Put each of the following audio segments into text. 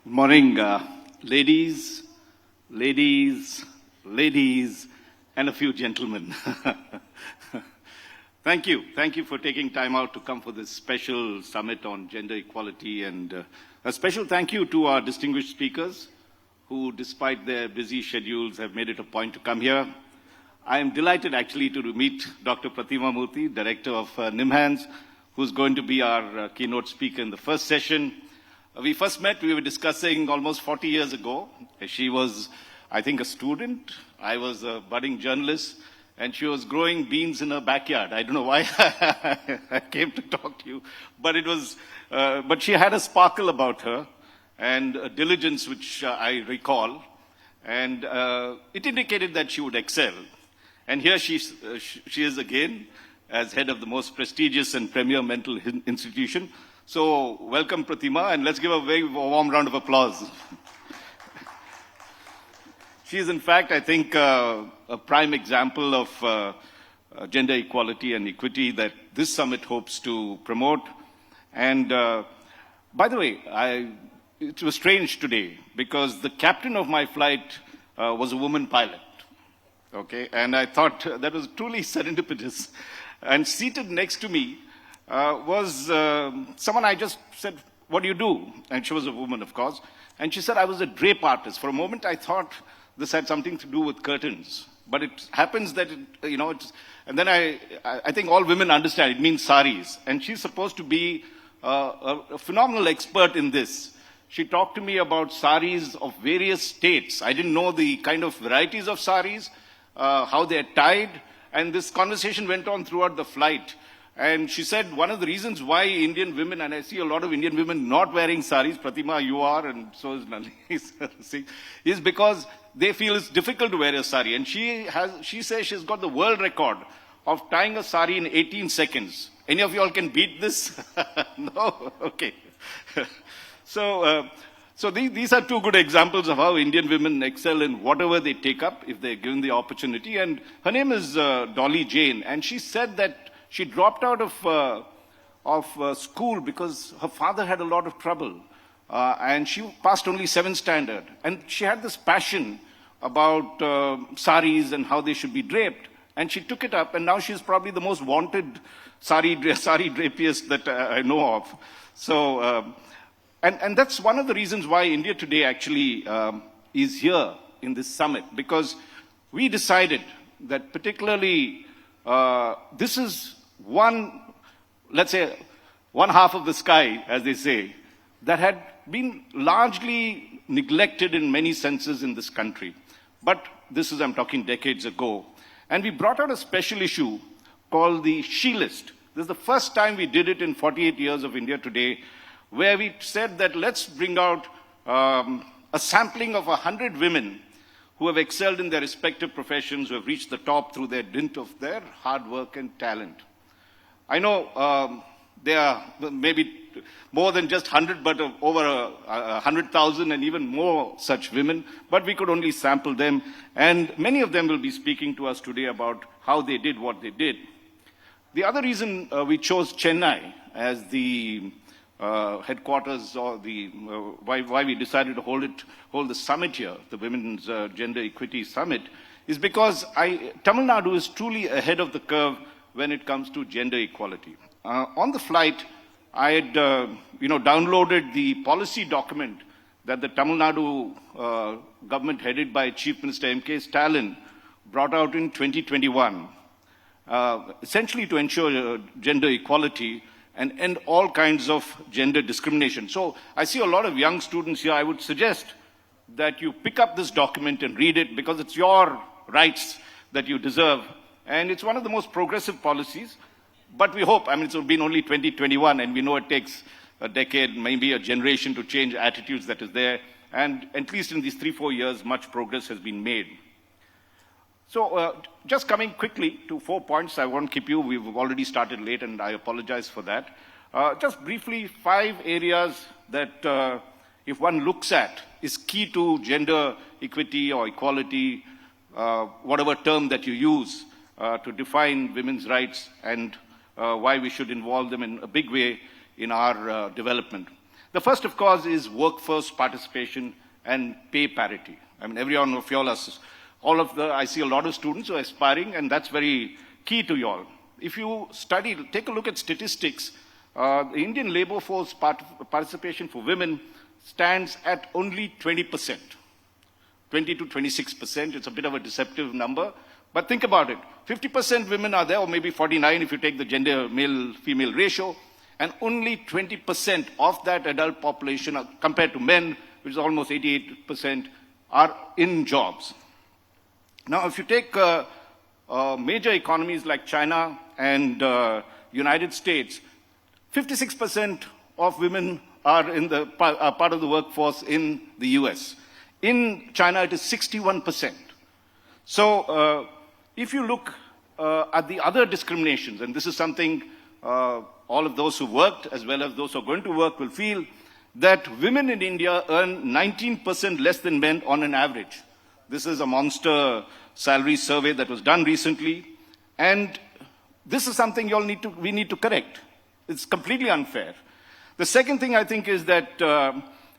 Good morning, ladies, and a few gentlemen. Thank you. Thank you for taking time out to come for this special summit on gender equality. And a special thank you to our distinguished speakers who, despite their busy schedules, have made it a point to come here. I am delighted actually to meet Dr. Pratima Murthy, Director of NIMHANS, who's going to be our keynote speaker in the first session. We first met, we were discussing almost 40 years ago. She was, I think, a student. I was a budding journalist, and she was growing beans in her backyard. I don't know why I came to talk to you, but but she had a sparkle about her and a diligence which I recall, and it indicated that she would excel. And here she is again as head of the most prestigious and premier mental institution. So welcome, Pratima, and let's give a very warm round of applause. She is, in fact, I think, a prime example of gender equality and equity that this summit hopes to promote. And by the way, it was strange today because the captain of my flight was a woman pilot. Okay, and I thought that was truly serendipitous. And seated next to me was someone I just said, "What do you do?" And she was a woman, of course. And she said, "I was a drape artist." For a moment, I thought this had something to do with curtains. But it happens that, and then I think all women understand, it means saris. And she's supposed to be a phenomenal expert in this. She talked to me about saris of various states. I didn't know the kind of varieties of saris, how they're tied. And this conversation went on throughout the flight. And she said one of the reasons why Indian women, and I see a lot of Indian women not wearing saris, Pratima, you are, and so is Nalini, is because they feel it's difficult to wear a sari. And she says she's got the world record of tying a sari in 18 seconds. Any of you all can beat this? No? Okay. So these are two good examples of how Indian women excel in whatever they take up if they're given the opportunity. And her name is Dolly Jane, and she said that she dropped out of school because her father had a lot of trouble. And she passed only 7th standard. And she had this passion about saris and how they should be draped. And she took it up, and now she's probably the most wanted sari drapiest that I know of. So, and that's one of the reasons why India today actually is here in this summit, because we decided that particularly this is let's say, one half of the sky, as they say, that had been largely neglected in many senses in this country. But this is, I'm talking decades ago. And we brought out a special issue called the She List. This is the first time we did it in 48 years of India Today, where we said that let's bring out a sampling of 100 women who have excelled in their respective professions, who have reached the top through their dint of their hard work and talent. I know there are maybe more than just 100, but over 100,000 and even more such women, but we could only sample them. And many of them will be speaking to us today about how they did what they did. The other reason we chose Chennai as the headquarters, or the why we decided to hold the summit here, the Women's Gender Equity Summit, is because Tamil Nadu is truly ahead of the curve when it comes to gender equality. On the flight, I had downloaded the policy document that the Tamil Nadu government headed by Chief Minister M.K. Stalin brought out in 2021, essentially to ensure gender equality and end all kinds of gender discrimination. So I see a lot of young students here. I would suggest that you pick up this document and read it, because it's your rights that you deserve. And it's one of the most progressive policies. But we hope, it's been only 2021, and we know it takes a decade, maybe a generation to change attitudes that is there. And at least in these 3-4 years, much progress has been made. So just coming quickly to 4 points, I won't keep you. We've already started late, and I apologize for that. Just briefly, 5 areas that if one looks at is key to gender equity or equality, whatever term that you use to define women's rights and why we should involve them in a big way in our development. The first, of course, is workforce participation and pay parity. I mean, every one of y'all, I see a lot of students who are aspiring, and that's very key to y'all. If you study, take a look at statistics, the Indian labor force participation for women stands at only 20%, 20 to 26%. It's a bit of a deceptive number, but think about it. 50% women are there, or maybe 49 if you take the gender male-female ratio, and only 20% of that adult population, compared to men, which is almost 88%, are in jobs. Now, if you take major economies like China and United States, 56% of women are part of the workforce in the US. In China, it is 61%. So if you look at the other discriminations, and this is something all of those who worked as well as those who are going to work will feel, that women in India earn 19% less than men on an average. This is a monster salary survey that was done recently, and this is something we need to correct. It's completely unfair. The second thing I think is that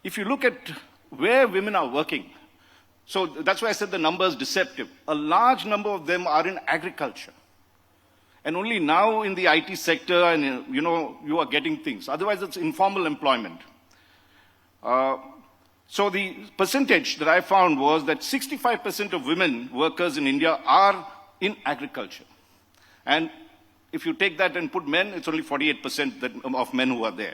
if you look at where women are working, so that's why I said the number is deceptive. A large number of them are in agriculture. And only now in the IT sector, and you are getting things. Otherwise, it's informal employment. So the percentage that I found was that 65% of women workers in India are in agriculture. And if you take that and put men, it's only 48% of men who are there.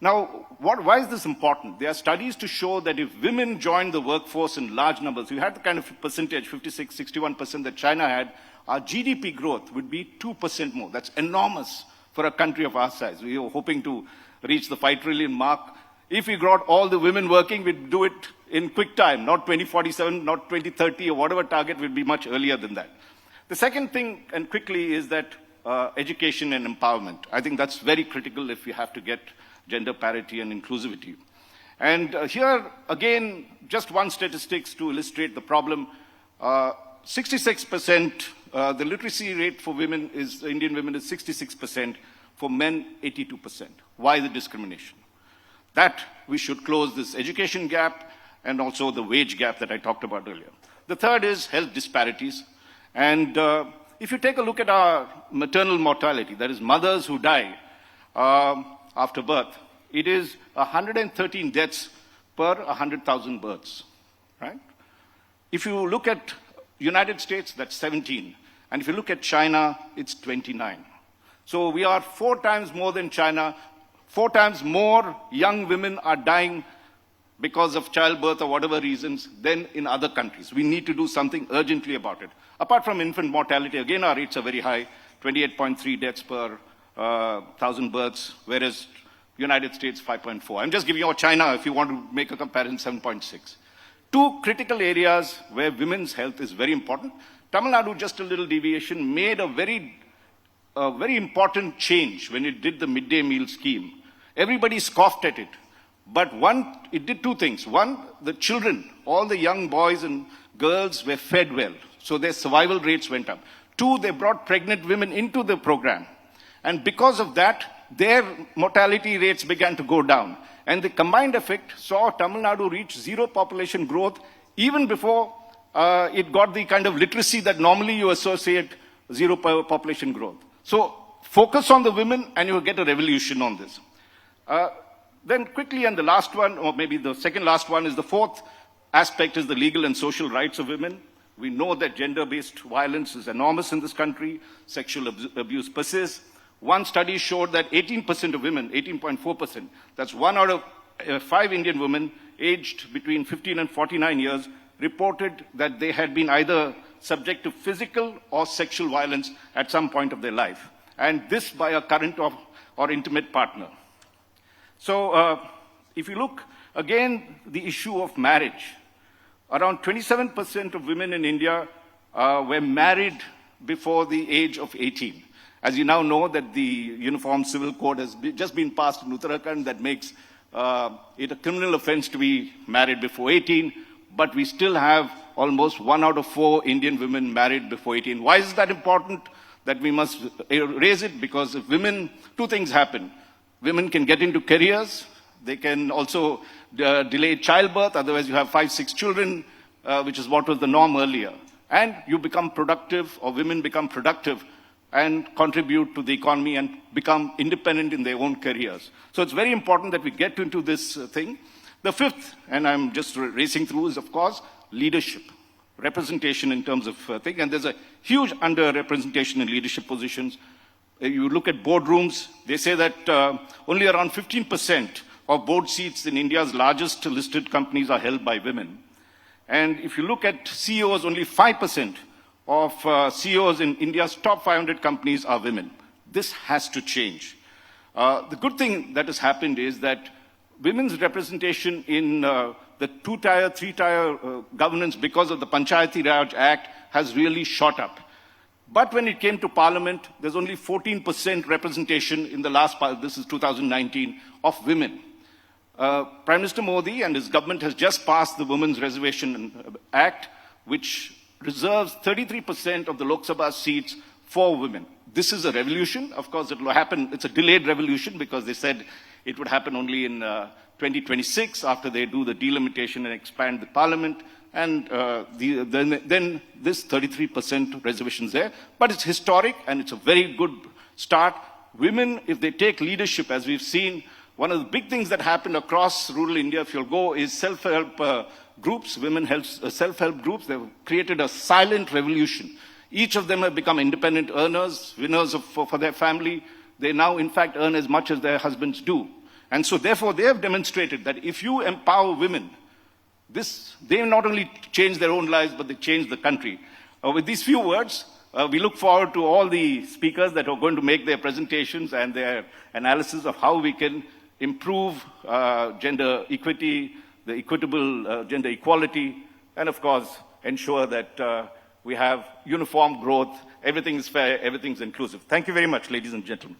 Now, why is this important? There are studies to show that if women join the workforce in large numbers, you had the kind of percentage, 56, 61% that China had, our GDP growth would be 2% more. That's enormous for a country of our size. We were hoping to reach the 5 trillion mark. If we got all the women working, we'd do it in quick time, not 2047, not 2030, or whatever target, will be much earlier than that. The second thing, and quickly, is that education and empowerment. I think that's very critical if we have to get gender parity and inclusivity. And here, again, just one statistics to illustrate the problem. 66%, the literacy rate for women Indian women is 66%, for men 82%. Why the discrimination? That we should close this education gap and also the wage gap that I talked about earlier. The third is health disparities. And if you take a look at our maternal mortality, that is mothers who die after birth, it is 113 deaths per 100,000 births, right? If you look at United States, that's 17. And if you look at China, it's 29. So we are 4 times more than China. 4 times more young women are dying because of childbirth or whatever reasons than in other countries. We need to do something urgently about it. Apart from infant mortality, again, our rates are very high, 28.3 deaths per 1,000 births, whereas United States, 5.4. I'm just giving you China, if you want to make a comparison, 7.6. 2 critical areas where women's health is very important. Tamil Nadu, just a little deviation, made a very important change when it did the midday meal scheme. Everybody scoffed at it. But it did 2 things. One, the children, all the young boys and girls were fed well. So their survival rates went up. 2, they brought pregnant women into the program. And because of that, their mortality rates began to go down. And the combined effect saw Tamil Nadu reach 0 population growth even before it got the kind of literacy that normally you associate 0 population growth. So focus on the women and you will get a revolution on this. Then quickly, and the last one, or maybe the second last one, is the 4th aspect is the legal and social rights of women. We know that gender-based violence is enormous in this country. Sexual abuse persists. One study showed that 18% of women, 18.4%, that's 1 out of 5 Indian women aged between 15 and 49 years, reported that they had been either subject to physical or sexual violence at some point of their life. And this by a current or intimate partner. So if you look, again, the issue of marriage. Around 27% of women in India were married before the age of 18. As you now know that the Uniform Civil Code has just been passed in Uttarakhand that makes it a criminal offense to be married before 18, but we still have almost 1 out of 4 Indian women married before 18. Why is that important? That we must raise it? Because if women, 2 things happen. Women can get into careers. They can also delay childbirth. Otherwise, you have 5, 6 children, which is what was the norm earlier. And you become productive, or women become productive and contribute to the economy and become independent in their own careers. So it's very important that we get into this thing. The fifth, and I'm just racing through, is of course leadership, representation in terms of thing. And there's a huge underrepresentation in leadership positions. You look at boardrooms, they say that only around 15% of board seats in India's largest listed companies are held by women. And if you look at CEOs, only 5% of CEOs in India's top 500 companies are women. This has to change. The good thing that has happened is that women's representation in the 2-tier, 3-tier governance because of the Panchayati Raj Act has really shot up. But when it came to parliament, there's only 14% representation in the last, this is 2019, of women. Prime Minister Modi and his government has just passed the Women's Reservation Act, which reserves 33% of the Lok Sabha seats for women. This is a revolution. Of course, it will happen. It's a delayed revolution because they said it would happen only in 2026 after they do the delimitation and expand the parliament. And then this 33% reservations there. But it's historic and it's a very good start. Women, if they take leadership, as we've seen, one of the big things that happened across rural India, if you'll go, is self-help groups, women self-help groups. They've created a silent revolution. Each of them have become independent earners, winners for their family. They now, in fact, earn as much as their husbands do. And so, therefore, they have demonstrated that if you empower women, they not only change their own lives, but they change the country. With these few words, we look forward to all the speakers that are going to make their presentations and their analysis of how we can improve gender equity, the equitable gender equality, and of course, ensure that we have uniform growth, everything is fair, everything is inclusive. Thank you very much, ladies and gentlemen.